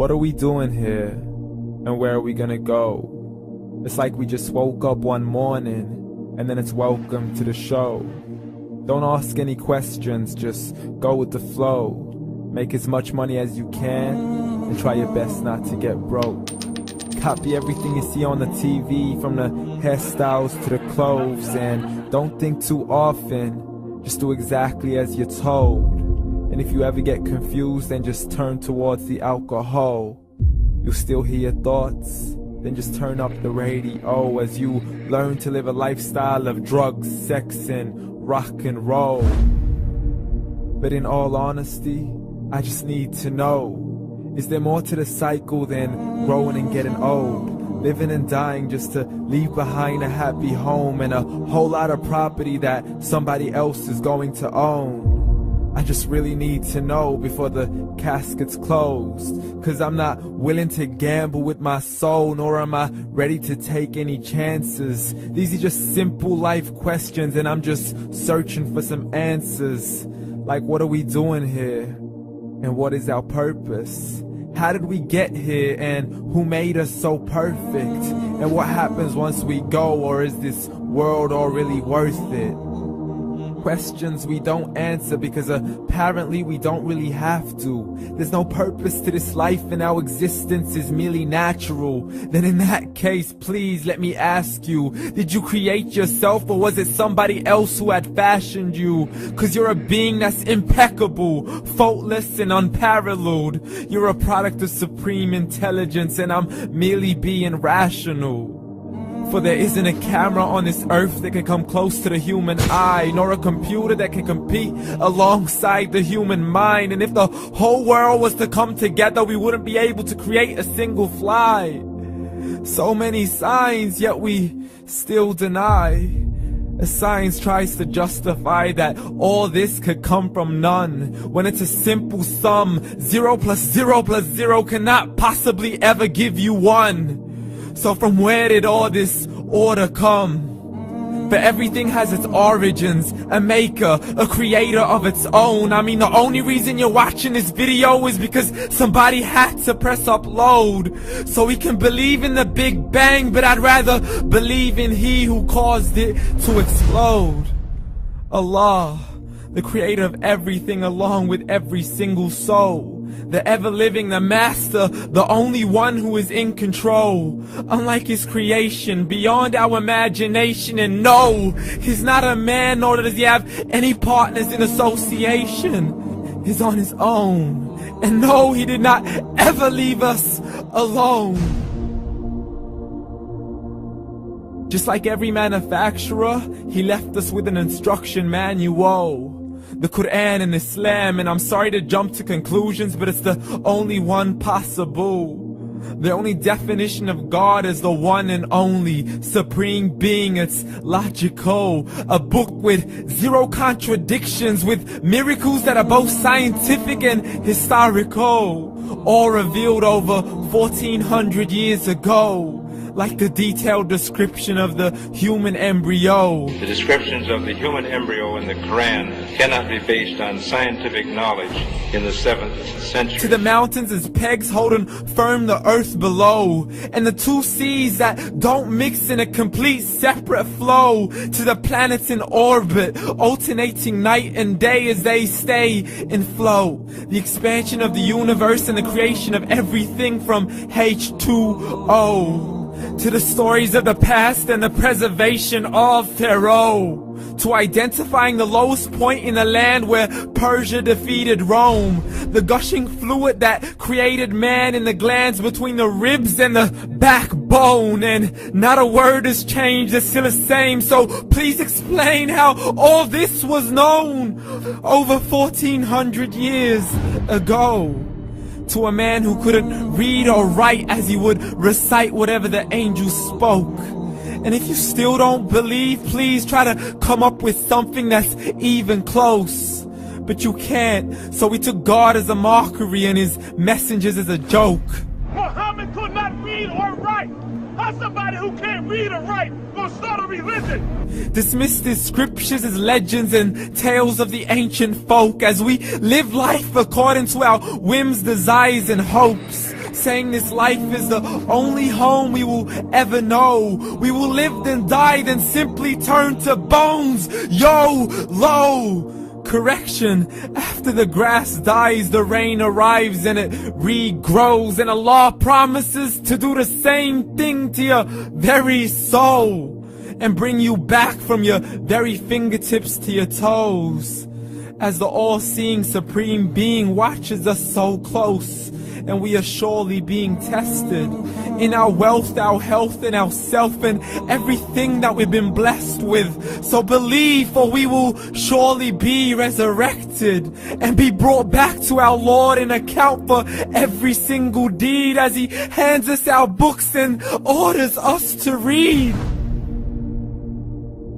What are we doing here? And where are we gonna go? It's like we just woke up one morning, and then it's welcome to the show. Don't ask any questions, just go with the flow. Make as much money as you can, and try your best not to get broke. Copy everything you see on the TV, from the hairstyles to the clothes, and don't think too often, just do exactly as you're told. And if you ever get confused, then just turn towards the alcohol. You'll still hear your thoughts, then just turn up the radio as you learn to live a lifestyle of drugs, sex, and rock and roll. But in all honesty, I just need to know, is there more to the cycle than growing and getting old? Living and dying just to leave behind a happy home and a whole lot of property that somebody else is going to own. I just really need to know before the casket's closed, 'cause I'm not willing to gamble with my soul, nor am I ready to take any chances. These are just simple life questions, and I'm just searching for some answers. Like, what are we doing here? And what is our purpose? How did we get here, and who made us so perfect? And what happens once we go, or is this world all really worth it? Questions we don't answer because apparently we don't really have to. There's no purpose to this life and our existence is merely natural. Then in that case, please let me ask you, did you create yourself, or was it somebody else who had fashioned you? 'Cause you're a being that's impeccable, faultless and unparalleled. You're a product of supreme intelligence, and I'm merely being rational. For there isn't a camera on this earth that can come close to the human eye, nor a computer that can compete alongside the human mind. And if the whole world was to come together, we wouldn't be able to create a single fly. So many signs, yet we still deny. As science tries to justify that all this could come from none, when it's a simple sum. 0 plus 0 plus 0 cannot possibly ever give you 1. So from where did all this order come? For everything has its origins, a maker, a creator of its own. I mean, the only reason you're watching this video is because somebody had to press upload. So we can believe in the Big Bang, but I'd rather believe in He who caused it to explode. Allah, the creator of everything along with every single soul. The ever-living, the master, the only one who is in control. Unlike his creation, beyond our imagination. And no, he's not a man, nor does he have any partners in association. He's on his own. And no, he did not ever leave us alone. Just like every manufacturer, he left us with an instruction manual. The Quran and Islam, and I'm sorry to jump to conclusions, but it's the only one possible. The only definition of God is the one and only supreme being. It's logical, a book with 0 contradictions, with miracles that are both scientific and historical, all revealed over 1400 years ago. Like the detailed description of the human embryo. The descriptions of the human embryo in the Quran cannot be based on scientific knowledge in the 7th century. To the mountains as pegs holding firm the earth below, and the 2 seas that don't mix in a complete separate flow. To the planets in orbit, alternating night and day as they stay in flow. The expansion of the universe and the creation of everything from H2O. To the stories of the past and the preservation of Pharaoh. To identifying the lowest point in the land where Persia defeated Rome. The gushing fluid that created man in the glands between the ribs and the backbone. And not a word has changed, it's still the same. So please explain how all this was known over 1400 years ago. To a man who couldn't read or write, as he would recite whatever the angels spoke. And if you still don't believe, please try to come up with something that's even close. But you can't, so we took God as a mockery and his messengers as a joke. Muhammad could not read or write. How's somebody who can't read or write gonna start a religion? Dismiss the scriptures as legends and tales of the ancient folk, as we live life according to our whims, desires and hopes. saying this life is the only home we will ever know. We will live then die, then simply turn to bones. YOLO! Correction, after the grass dies, the rain arrives and it regrows, and Allah promises to do the same thing to your very soul and bring you back from your very fingertips to your toes, as the all-seeing supreme being watches us so close, and we are surely being tested in our wealth, our health, and our self, and everything that we've been blessed with. So believe, for we will surely be resurrected and be brought back to our Lord and account for every single deed, as He hands us our books and orders us to read.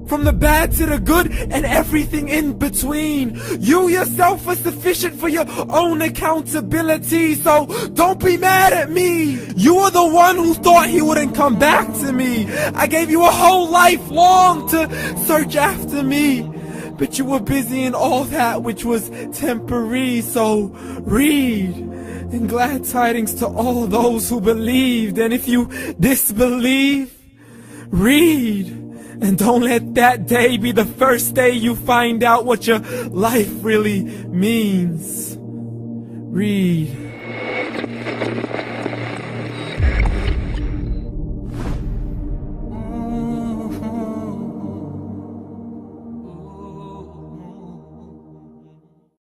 From the bad to the good and everything in between. You yourself are sufficient for your own accountability, so don't be mad at me. You are the one who thought He wouldn't come back to me. I gave you a whole life long to search after me, but you were busy in all that which was temporary. So read, and glad tidings to all those who believed. And if you disbelieve, read. And don't let that day be the first day you find out what your life really means. Read.